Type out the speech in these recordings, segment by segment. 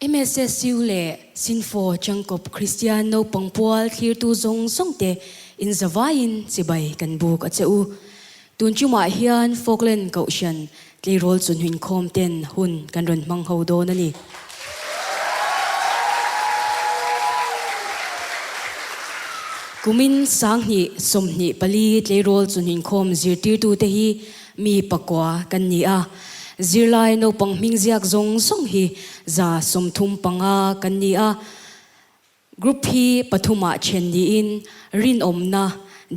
MSSU le Sinfo Changkop KRISTIAN NAUPANG PUAL thlir tu zong song te in Zavain chibai kan buk acheu tun chuma hian Falkland Kohhran Tleirawl chun Inkhawm ten hun kan ron mang ho do na ni kumin sangni somni pali Tleirawl chun Inkhawm zirtir tu te hi mi pakwa kan ni a zirlai naupang mingziak zong song hi za somthum panga kan ni a group hi pathuma chen ni in rin omna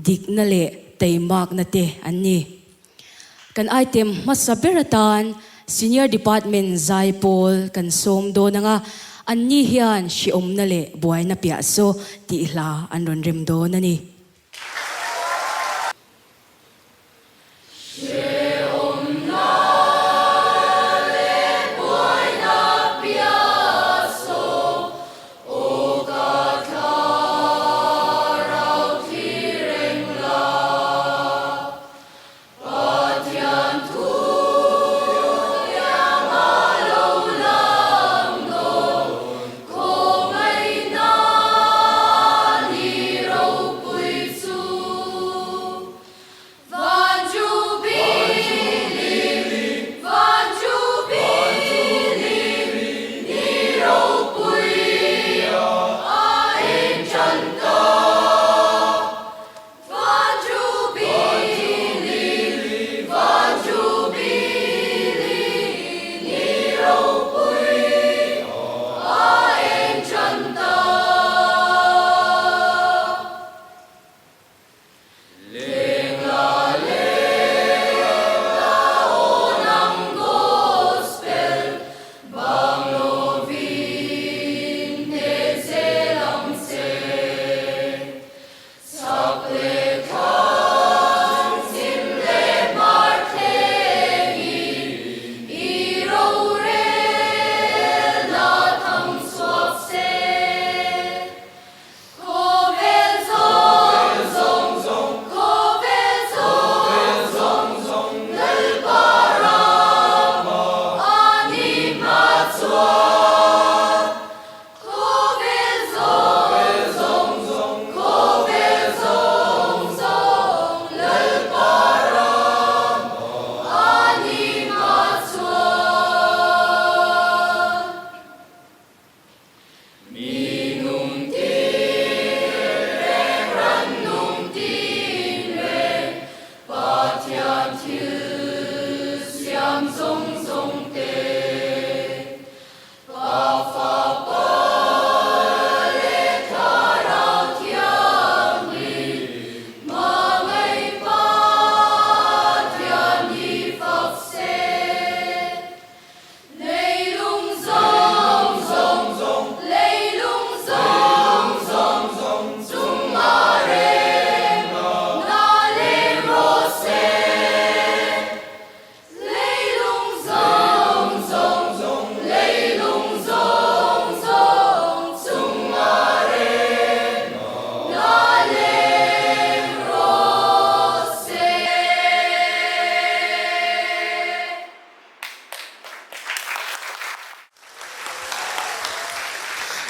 dikna le teimak na te anni kan item masaberatan senior department zaipol kan som do nanga anni hian shi omna le buai na pia so ti hla anron rem do na ni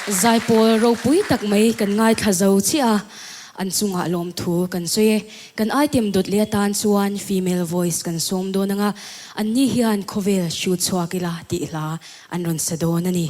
Zaipol ro pui tak mai kan ngai thazau chia an chunga lom thu kan soye kan item dot le tan chuan female voice kan som do nanga an ni hian khovel shu chhuakila ti hla an ron sado na ni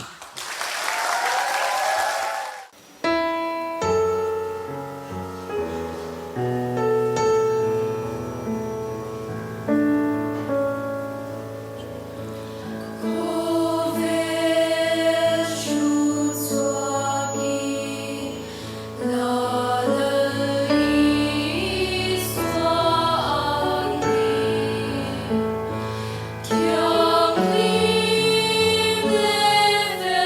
Kyang lim le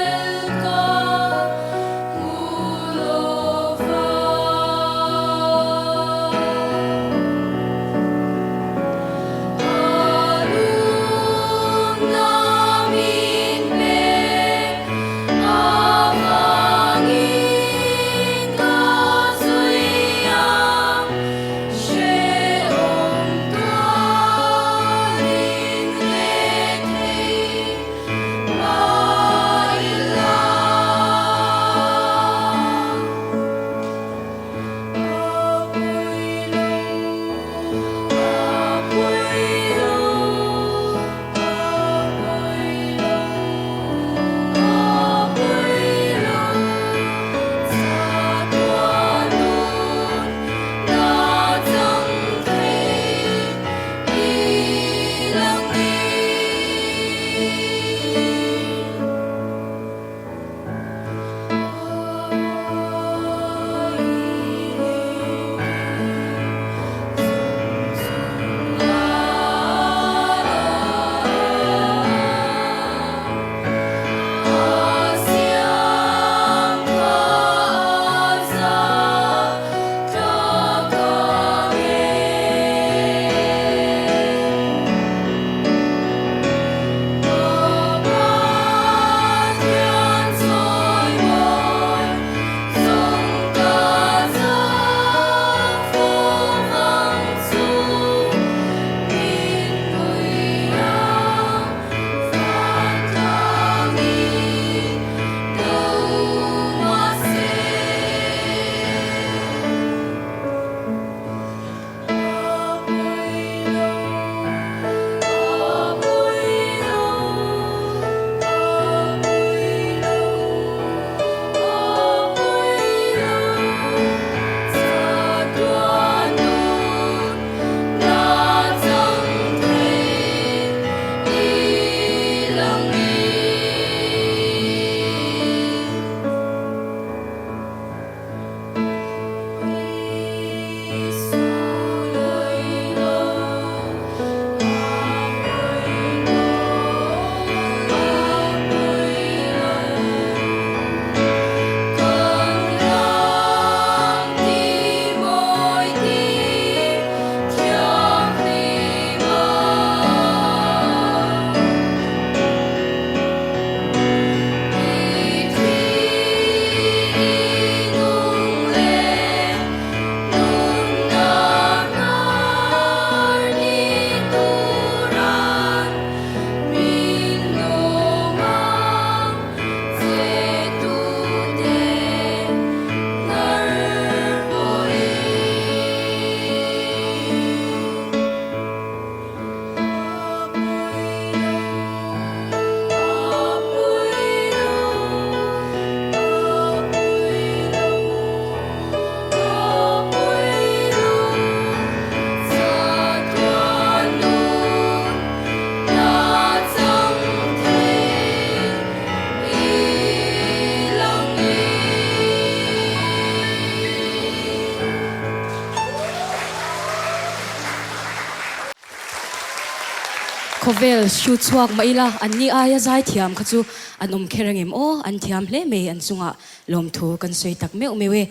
khovel shu chuak maila anni aya zai thiam khachu anom kherangim o an thiam hle me an chunga lom thu kan soi tak me umewe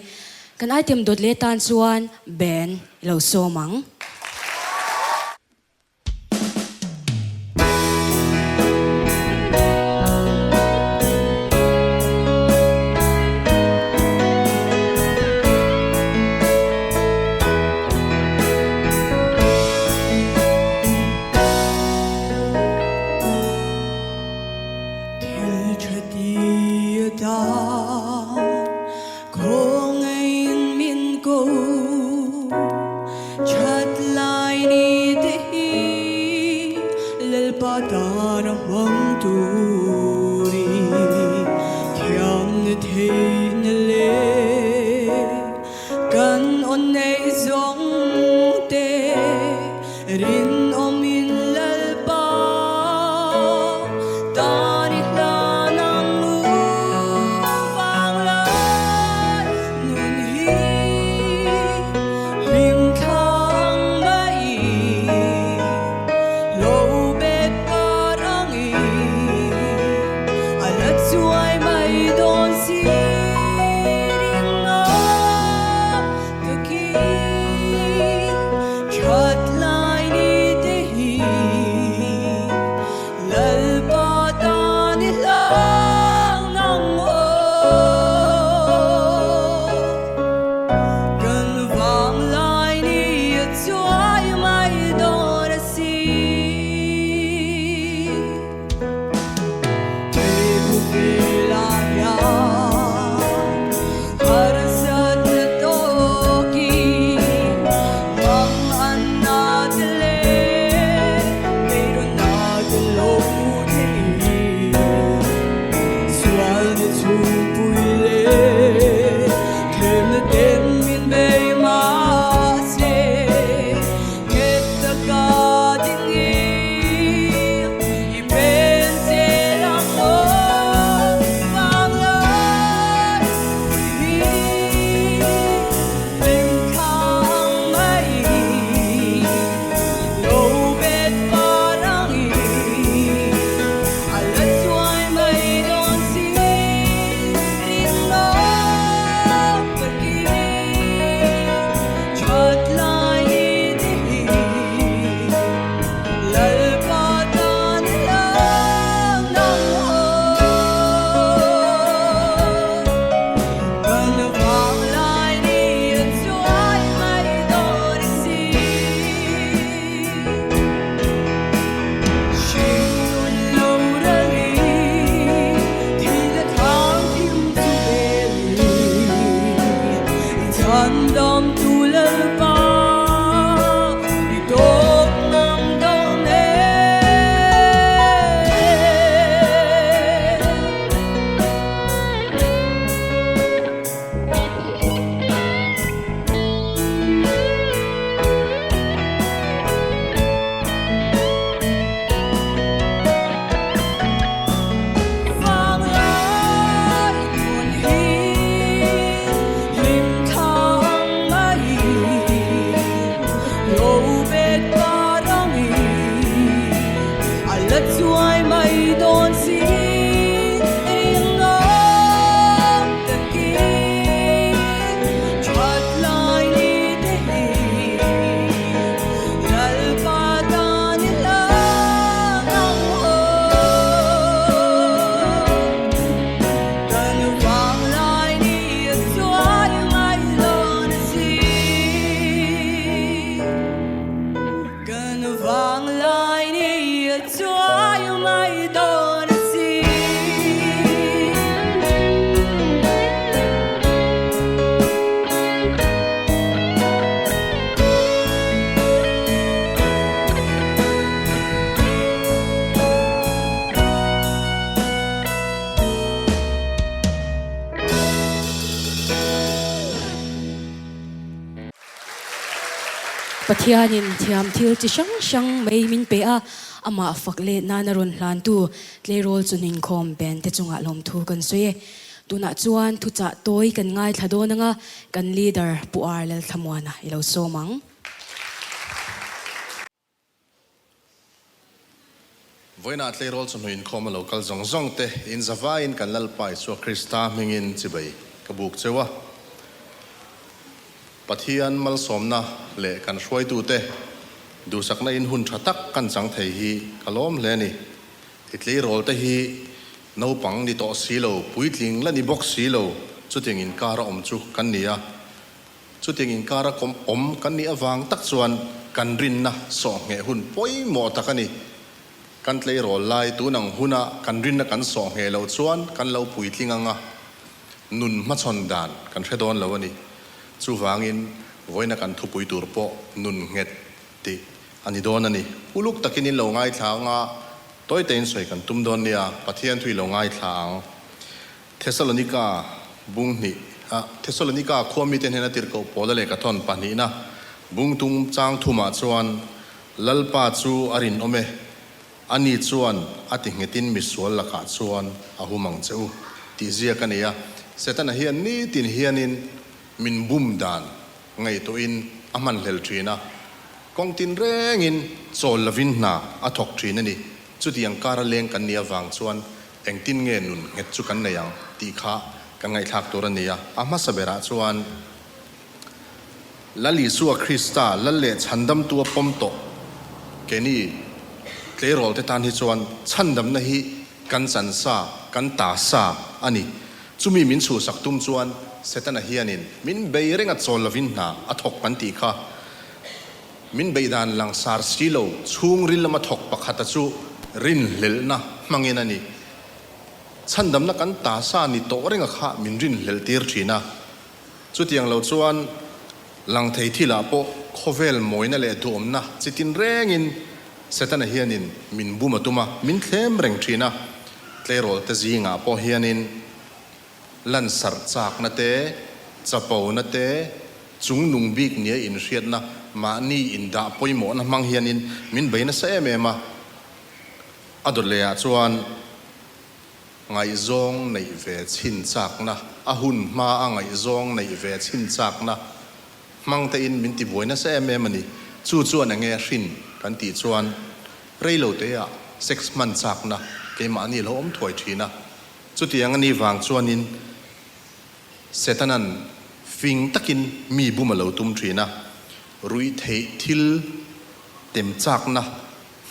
kan item dot le tan chuan ben lo somang pathianin thiam thil chi sang sang mai min pe a ama fakle nanaron hlan tu Tleirawl chun Inkhawm ben te chunga lom thu kan soye tuna chuan thu cha toy kan ngai thladonanga kan leader PUAL lel thamwana ilo somang Voina Tleirawl Chawhnu Inkhawm local zong te in zava in kan lalpai so Krista mingin chibai kabuk chewa pathian mal somna le kan hruai tu te du sakna in hun thatak kan chang thei hi kalom le ni Tleirawl te hi naupang ni to silo puitling la ni box silo chuting in kara om chu kan nia chuting in kara kom om kan ni awang tak chuan kan rin na so nge hun poi mo takani kan Tleirawl lai tu nang huna kan rin na kan so nge lo chuan kan lo puitling anga nun ma chon dan kan hredon lo ani chu wangin voina kan thu pui tur po nun nget ti ani don ani uluk takinin lo ngai thanga toy ten soi kan tum don nia pathian thui lo ngai thang Thessalonica bung ni Thessalonica khomi ten hena tir ko polale ka thon pani na bung tung chang thuma chuan lalpa chu arin ome ani chuan ati ngetin misual laka chuan ahumang cheu ti zia kania setana hian ni tin hianin min bum dan ngai to in aman lel trina kong tin rengin chol lavin na athok trina ni chutiang kara leng kan nia wang chuan engtin nge nun nget chu kan nayang ti kha kan ngai thak torania ama sabera chuan lali suwa Krista lalle chandam tua pomto keni Tleirawl te tan hi chuan chandam na hi kan chansa kan ta sa ani chumi min chu sak tum chuan setana hianin min beirenga chol lavin na athok kan ti kha min beidan lang sar silo chung ril lama thok pakhata chu rin lel na mangin ani chandam na kan ta sa ni to renga kha min rin lel tir thina chutiang lo chuan lang thei thila po khovel moina le dom na chitin rengin setana hianin min bumatuma min thlem reng thina Tleirawl te zinga po hianin lan sar chak na te chapau na te chung nung bik nia in hriat na ma ni in da poimo na mang hianin min beina sa emema ador le a chuan ngai zong nei ve chin chak na ahun ma a ngai zong nei ve chin chak na mang te in min ti boina sa emema ni chu chuan ange hrin kan ti chuan reilo te a 6 month chak na ke ma ni lo om thoi thina chutiang ani wang chuanin setanan fing takin mi bumalo tum thina rui thei thil tem chak na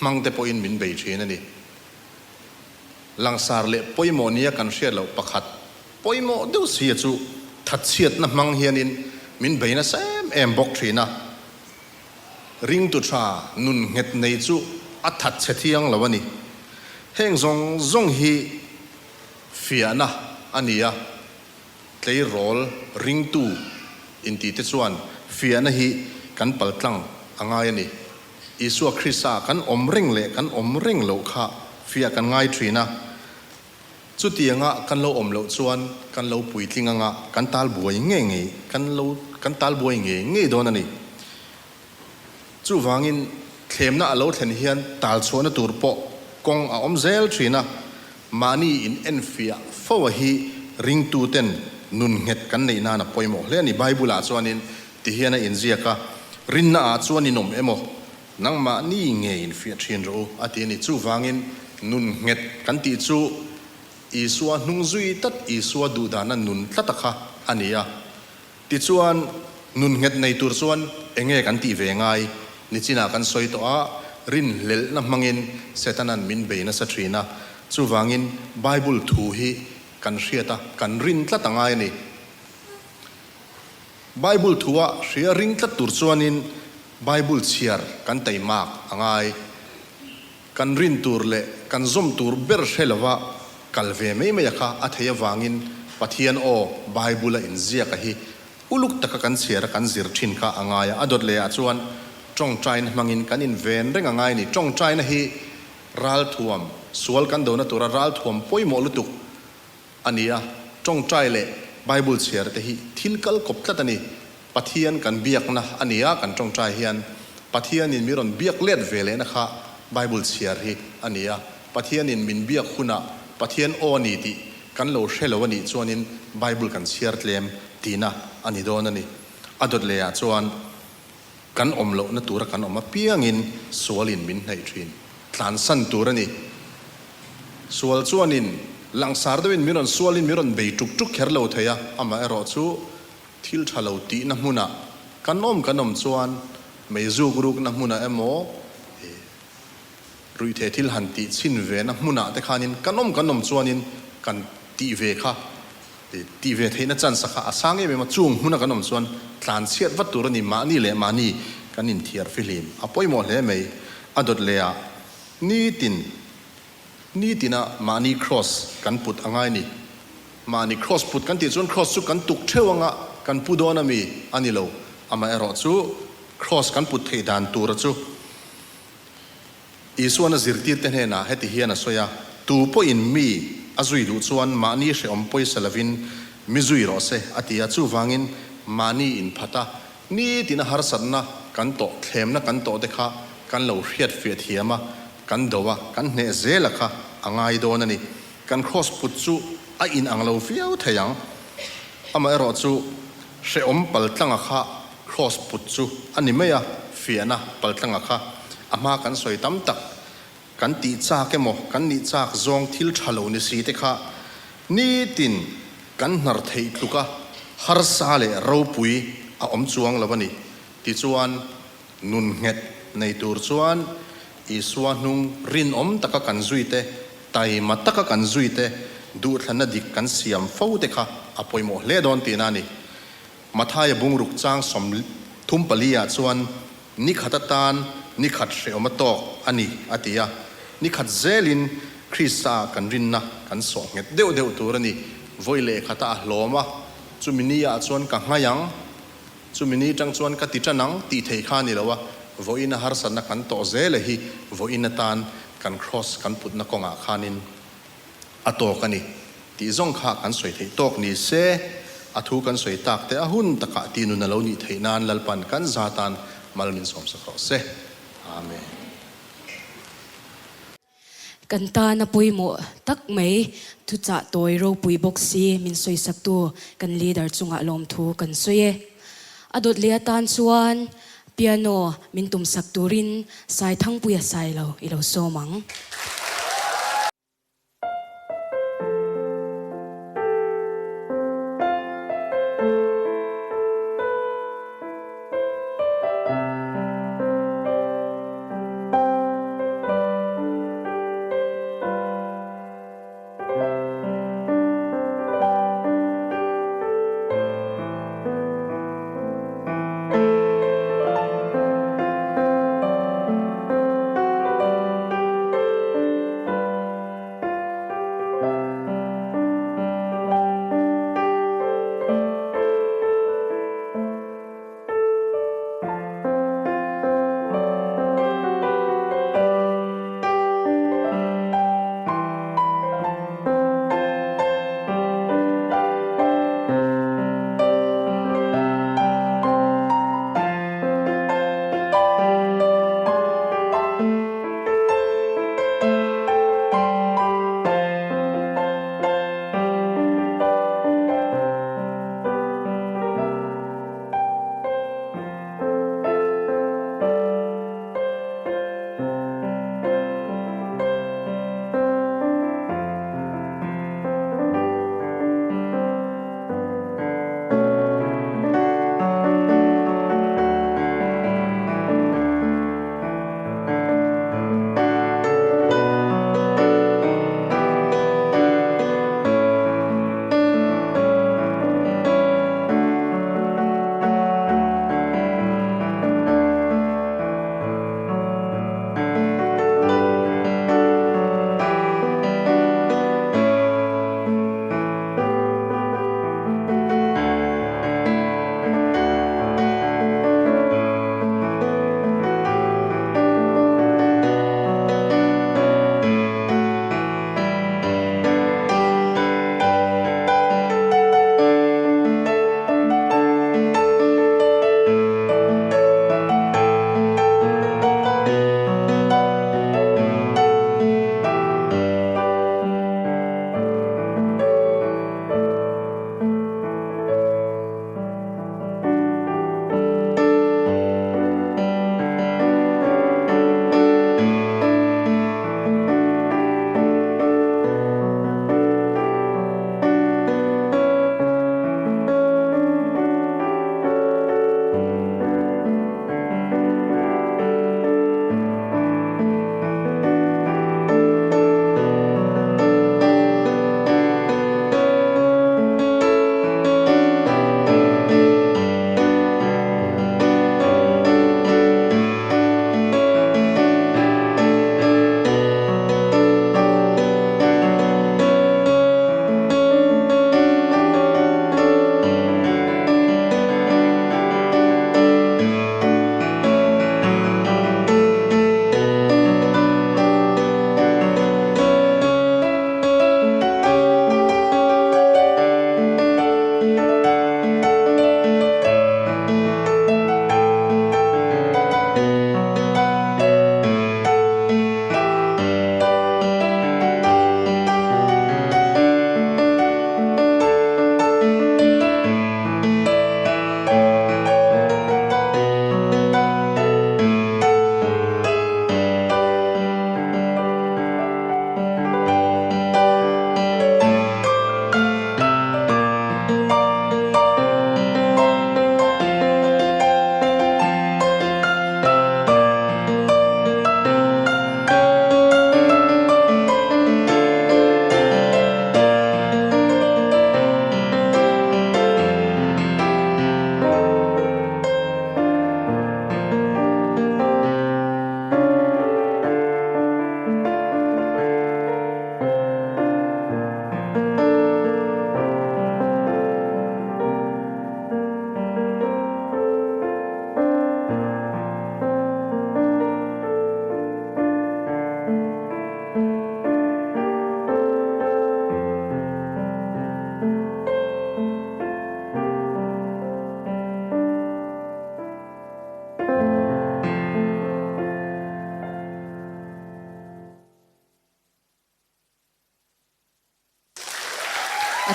mangte po in min bei thina ni langsar le poimo nia kan hriat lo pakhat poimo deu sia chu that chiat na mang hianin min beina sem em bok thina ring tu tha nun nget nei chu a that chethiang lawani heng zong hi fiana ania Tleirawl ring tu in ti te chuan fiana hi kan paltlang angai ani isua Krista kan omring le kan omring lo kha fia kan ngai thina chutianga kan lo om lo chuan kan lo puitling anga kan tal buai nge nge kan tal buai nge don ani chu wangin thlemna alo thlen hian tal chona tur po kong a om zel thina mani in enfia fawa hi ring tu ten nun nget kan nei na na poimo le ni bible a chuanin ti hiana in ziaka rinna a chuanin om emo nangma ni nge in fia thin ro ati ni chu wangin nun nget kan ti chu isua hnungzui tat isua du dana nun tlataka ania ti chuan nun nget nei tur chuan enge kan ti ve ngai ni china kan soi to a rin lel na mangin setanan min beina sa thina chu wangin bible thu hi kan hriata kan rin tlatangai ni bible thuwa hria ring tlat tur chuanin bible chiar kan taimak angai kan rin tur le kan zom tur ber helawa kalve me me yakha athaya wangin pathian o bible in zia ka hi uluk taka kan chiar kan zir thin kha angaya adot le a chuan tong train mangin kan in ven reng angai ni tong train hi ral thuam sual kan dona tura ral thuam poimo lutuk ania tong trai le bible chiar te hi thilkal kop tlatani pathian kan biak na ania kan tong trai hian pathian in miron biak let vele na kha bible chiar hi ania pathian in min biak khuna pathian o ni ti kan lo hrelawani chuanin bible kan chiar tlem tina ani don ani adot le a chuan kan om lo na tura kan oma piangin sualin min nei thin tlan san turani sual chuanin langsar dawin miron sualin miron bei tuk tuk kher lo theya ama ero chu thil thalo ti na hmuna kanom chuan meizu guruk na hmuna emo rui the thil han ti chin ve na hmuna te khanin kanom chuanin kan ti ve kha ti ve theina chan sakha asange me ma chung hmuna kanom chuan tlan chiat wat tur ni ma ni le ma ni kanin thiar filim apoi mo hle mei adot lea ni tina mani cross kan put angai ni mani cross put kan ti chuan cross chu kan tuk thewanga kan pudona mi anilo ama ero chu cross kan put thei dan tur chu isuana zirtir te hena heti hiana soya tu po in mi azui du chuan mani she om poi salavin mizui ro se atia chu wangin mani in phata ni tina har sanna kan to thlemna kan to dekha kan lo hriat fiat hiama kan dowa kan ne zela kha angai don ani kan cross put chu a in anglo fiau thayang ama ero chu she om pal tlanga kha cross put chu ani meya fiana pal tlanga kha ama kan soi tam tak kan ti cha ke mo kan ni chak zong thil thalo ni si te kha ni tin kan nar thei tluka har sale ro pui a om chuang lawani ti chuan nun nget nei tur chuan iswa nung rin om taka kan zuite tai mataka kan zuite du thana dik kan siam fo te kha apoi mo le don ti nani mathaya bungruk chang som thum palia chuan ni khatatan ni khat hre omatok ani atia ni khat zelin krista kan rinna kan so nget deu turani voile khata hloma chuminia chuan ka ngayang chumini tang chuan ka ti chanang ti thei kha ni lawa voina har sanna kan to zele hi voina tan kan cross kan put na konga khanin atok ani ti zong kha kan soi thei tok ni se athu kan soi tak te ahun taka ti nu na lo ni theinan lalpan kan zatan malmin som sa kho se amen kan ta na pui mo tak mai thu cha toy ro pui box si min soi sak tu kan leader chunga lom thu kan soye adot le tan chuan piano min tum sak turin sai thang puya sai lo ilo somang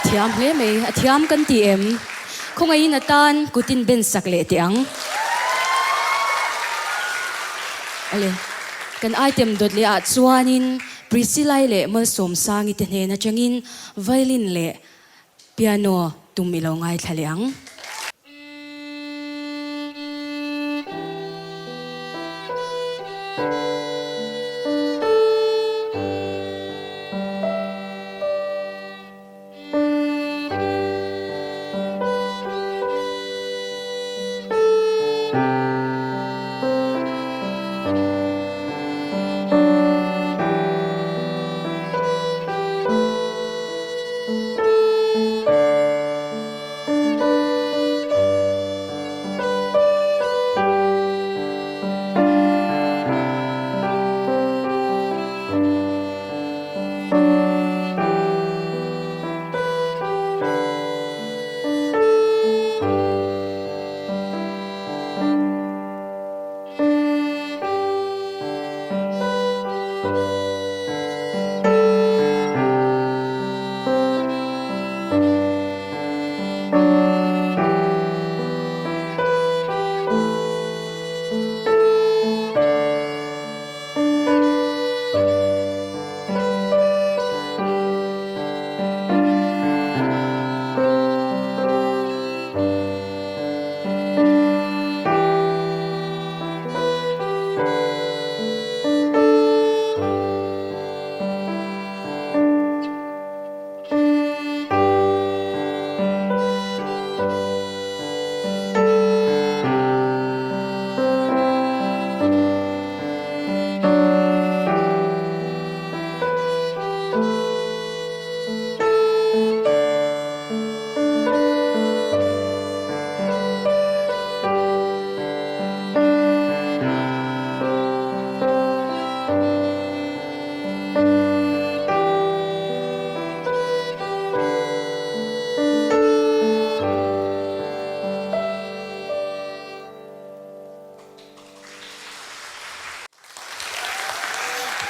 thiam hle me a thiam kan ti em khongai na tan kutin ben sak le tiang ale kan item dot le a chuanin priscilla le mal som sang i te hne na changin violin le piano tumilo ngai thaliang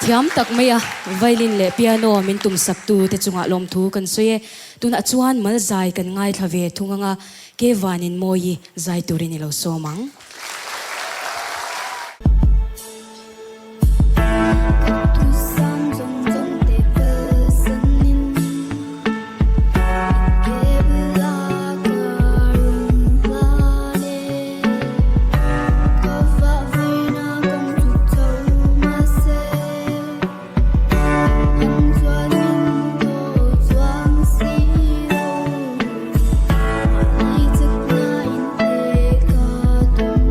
thiam tak maya violin le piano min tum sak tu te chunga lom thu kan soye tuna chuan mal zai kan ngai thave thunganga ke wanin moi zai turin lo somang Hãy subscribe cho kênh Ghiền Mì Gõ để không bỏ lỡ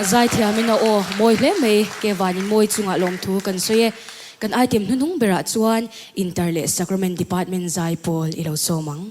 zai thiamina o moi hle mei ke wanin moi chunga lom thu kan soye kan item hunung bera chuan interle sacrament department zai pol ilo somang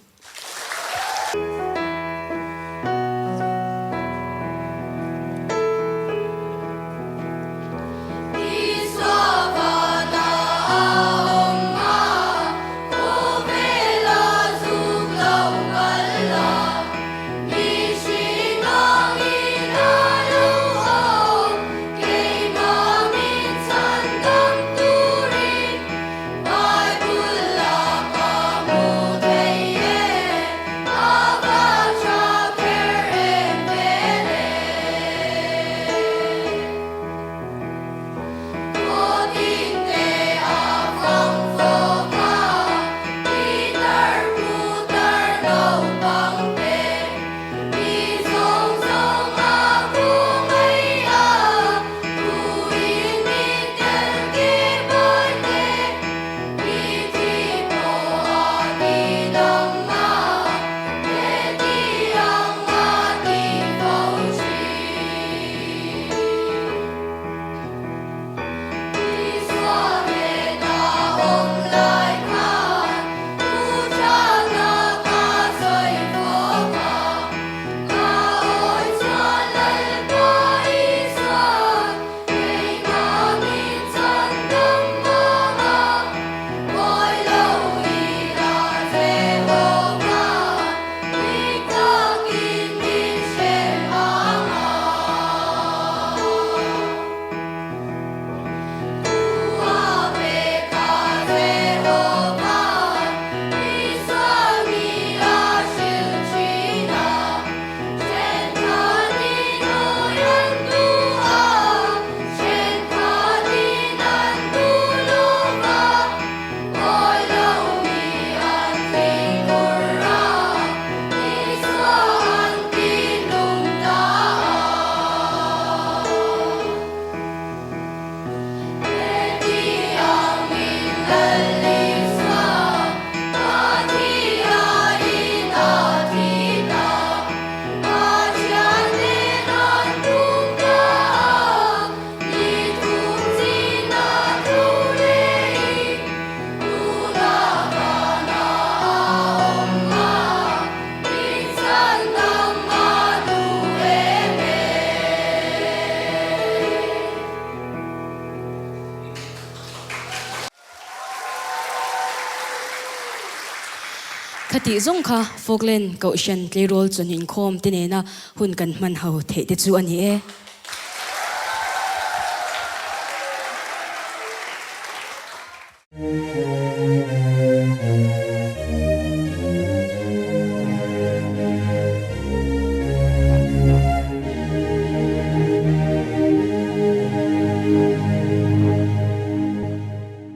khati zong kha Falkland Kohhran Tleirawl chun Inkhawm tinena hun kan man ho the te chu ani e